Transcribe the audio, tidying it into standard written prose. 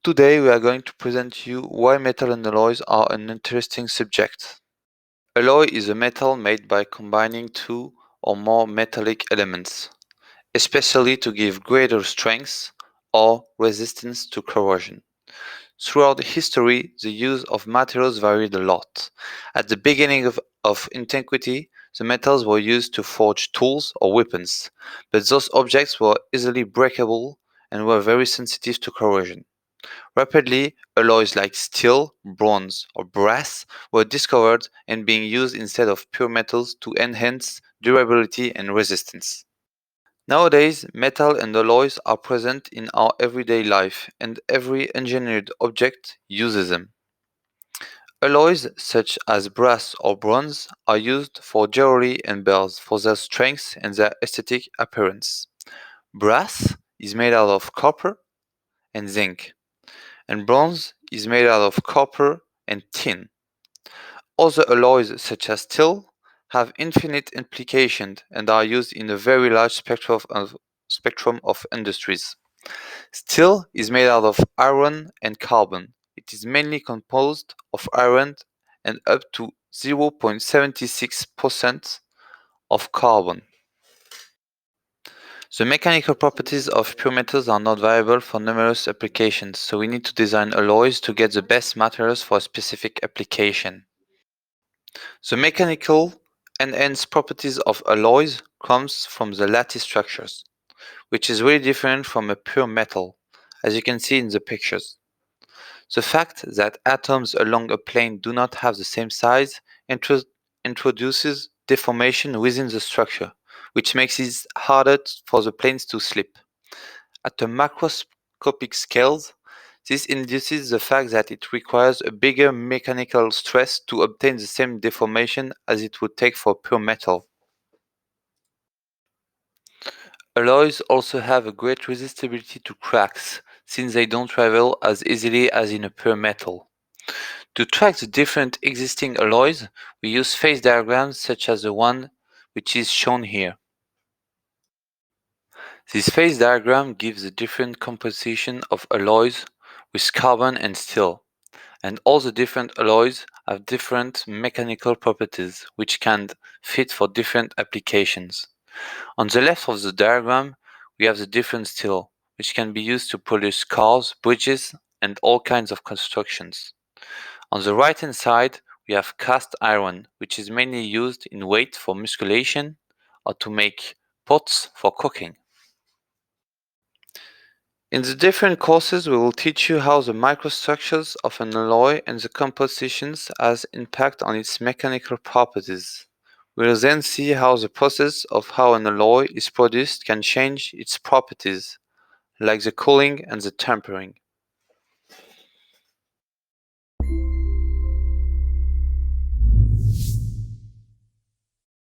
Today we are going to present you why metal and alloys are an interesting subject. Alloy is a metal made by combining two or more metallic elements, especially to give greater strength or resistance to corrosion. Throughout history, the use of materials varied a lot. At the beginning of antiquity, the metals were used to forge tools or weapons, but those objects were easily breakable and were very sensitive to corrosion. Rapidly, alloys like steel, bronze, or brass were discovered and being used instead of pure metals to enhance durability and resistance. Nowadays, metal and alloys are present in our everyday life, and every engineered object uses them. Alloys such as brass or bronze are used for jewelry and bells for their strength and their aesthetic appearance. Brass is made out of copper and zinc, and bronze is made out of copper and tin. Other alloys, such as steel, have infinite implications and are used in a very large spectrum of industries. Steel is made out of iron and carbon. It is mainly composed of iron and up to 0.76% of carbon. The mechanical properties of pure metals are not viable for numerous applications, so we need to design alloys to get the best materials for a specific application. The mechanical enhanced properties of alloys comes from the lattice structures, which is really different from a pure metal, as you can see in the pictures. The fact that atoms along a plane do not have the same size introduces deformation within the structure, which makes it harder for the planes to slip. At a macroscopic scale, this induces the fact that it requires a bigger mechanical stress to obtain the same deformation as it would take for pure metal. Alloys also have a great resistibility to cracks, since they don't travel as easily as in a pure metal. To track the different existing alloys, we use phase diagrams such as the one which is shown here. This phase diagram gives the different composition of alloys with carbon and steel, and all the different alloys have different mechanical properties which can fit for different applications. On the left of the diagram, we have the different steel, which can be used to produce cars, bridges, and all kinds of constructions. On the right hand side, we have cast iron, which is mainly used in weight for musculation or to make pots for cooking. In the different courses, we will teach you how the microstructures of an alloy and the compositions has impact on its mechanical properties. We will then see how the process of how an alloy is produced can change its properties, like the cooling and the tempering.